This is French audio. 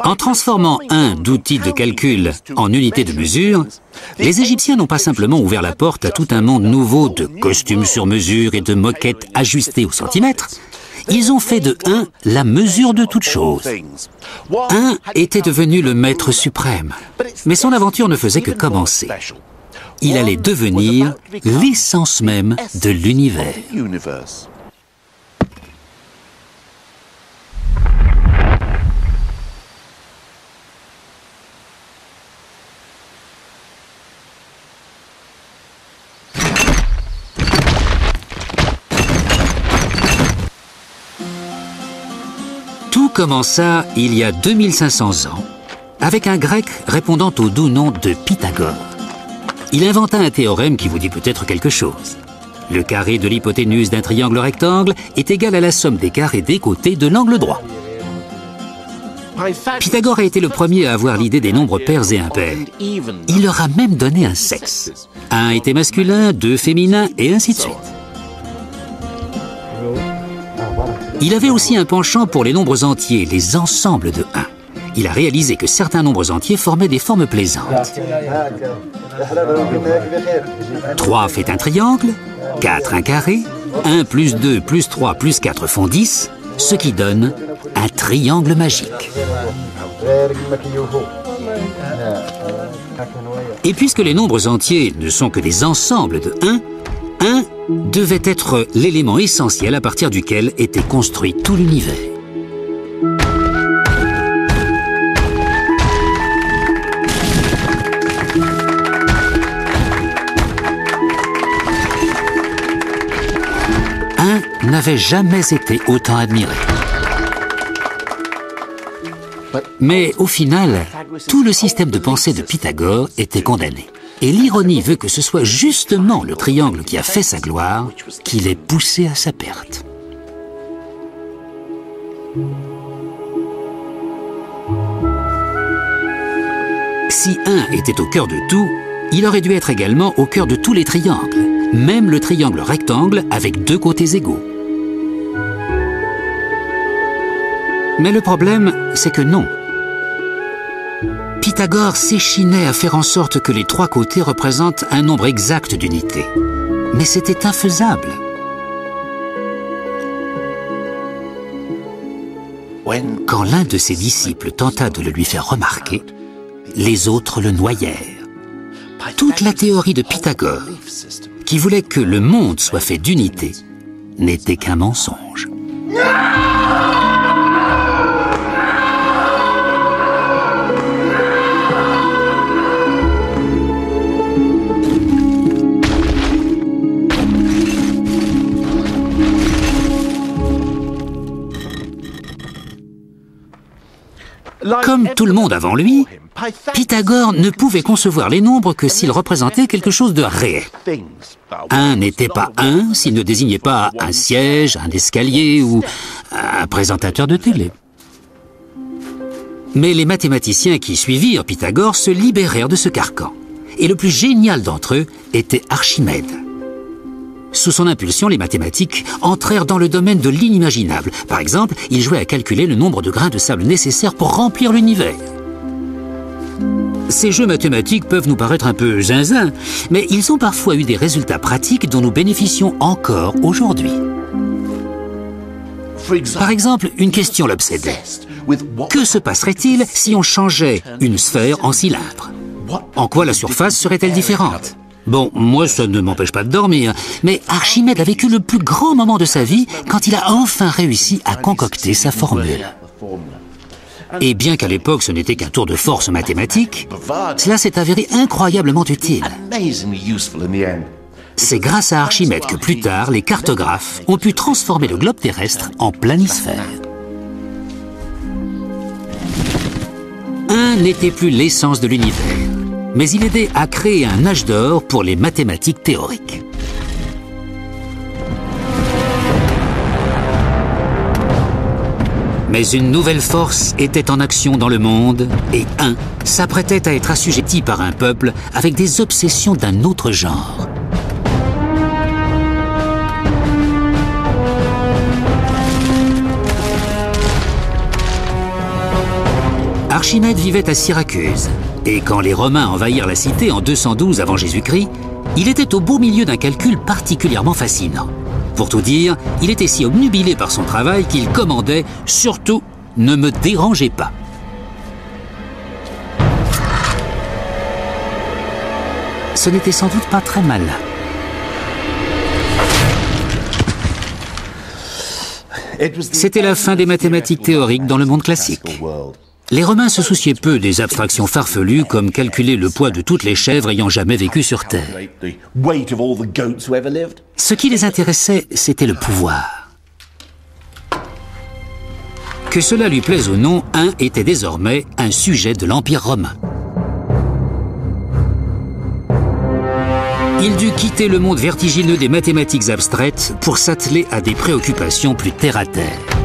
En transformant un d'outils de calcul en unité de mesure, les Égyptiens n'ont pas simplement ouvert la porte à tout un monde nouveau de costumes sur mesure et de moquettes ajustées au centimètre. Ils ont fait de 1 la mesure de toute chose. 1 était devenu le maître suprême, mais son aventure ne faisait que commencer. Il allait devenir l'essence même de l'univers. Tout commença il y a 2500 ans avec un grec répondant au doux nom de Pythagore. Il inventa un théorème qui vous dit peut-être quelque chose. Le carré de l'hypoténuse d'un triangle rectangle est égal à la somme des carrés des côtés de l'angle droit. Pythagore a été le premier à avoir l'idée des nombres pairs et impairs. Il leur a même donné un sexe. 1 était masculin, 2 féminin et ainsi de suite. Il avait aussi un penchant pour les nombres entiers, les ensembles de 1. Il a réalisé que certains nombres entiers formaient des formes plaisantes. 3 fait un triangle, 4 un carré, 1 plus 2 plus 3 plus 4 font 10, ce qui donne un triangle magique. Et puisque les nombres entiers ne sont que des ensembles de 1, 1 devait être l'élément essentiel à partir duquel était construit tout l'univers. N'avait jamais été autant admiré. Mais au final, tout le système de pensée de Pythagore était condamné. Et l'ironie veut que ce soit justement le triangle qui a fait sa gloire qui l'ait poussé à sa perte. Si 1 était au cœur de tout, il aurait dû être également au cœur de tous les triangles, même le triangle rectangle avec 2 côtés égaux. Mais le problème, c'est que non. Pythagore s'échinait à faire en sorte que les 3 côtés représentent un nombre exact d'unités. Mais c'était infaisable. Quand l'un de ses disciples tenta de le lui faire remarquer, les autres le noyèrent. Toute la théorie de Pythagore, qui voulait que le monde soit fait d'unités, n'était qu'un mensonge. Comme tout le monde avant lui, Pythagore ne pouvait concevoir les nombres que s'ils représentaient quelque chose de réel. 1 n'était pas 1 s'il ne désignait pas un siège, un escalier ou un présentateur de télé. Mais les mathématiciens qui suivirent Pythagore se libérèrent de ce carcan. Et le plus génial d'entre eux était Archimède. Sous son impulsion, les mathématiques entrèrent dans le domaine de l'inimaginable. Par exemple, il jouait à calculer le nombre de grains de sable nécessaires pour remplir l'univers. Ces jeux mathématiques peuvent nous paraître un peu zinzin, mais ils ont parfois eu des résultats pratiques dont nous bénéficions encore aujourd'hui. Par exemple, une question l'obsédait. Que se passerait-il si on changeait une sphère en cylindre? En quoi la surface serait-elle différente? Bon, moi, ça ne m'empêche pas de dormir, mais Archimède a vécu le plus grand moment de sa vie quand il a enfin réussi à concocter sa formule. Et bien qu'à l'époque ce n'était qu'un tour de force mathématique, cela s'est avéré incroyablement utile. C'est grâce à Archimède que plus tard, les cartographes ont pu transformer le globe terrestre en planisphère. 1 n'était plus l'essence de l'univers, mais il aidait à créer un âge d'or pour les mathématiques théoriques. Mais une nouvelle force était en action dans le monde, et 1 s'apprêtait à être assujetti par un peuple avec des obsessions d'un autre genre. Archimède vivait à Syracuse, et quand les Romains envahirent la cité en 212 avant Jésus-Christ, il était au beau milieu d'un calcul particulièrement fascinant. Pour tout dire, il était si obnubilé par son travail qu'il commandait « Surtout, ne me dérangez pas ». Ce n'était sans doute pas très malin. C'était la fin des mathématiques théoriques dans le monde classique. Les Romains se souciaient peu des abstractions farfelues comme calculer le poids de toutes les chèvres ayant jamais vécu sur Terre. Ce qui les intéressait, c'était le pouvoir. Que cela lui plaise ou non, était désormais un sujet de l'Empire romain. Il dut quitter le monde vertigineux des mathématiques abstraites pour s'atteler à des préoccupations plus terre-à-terre.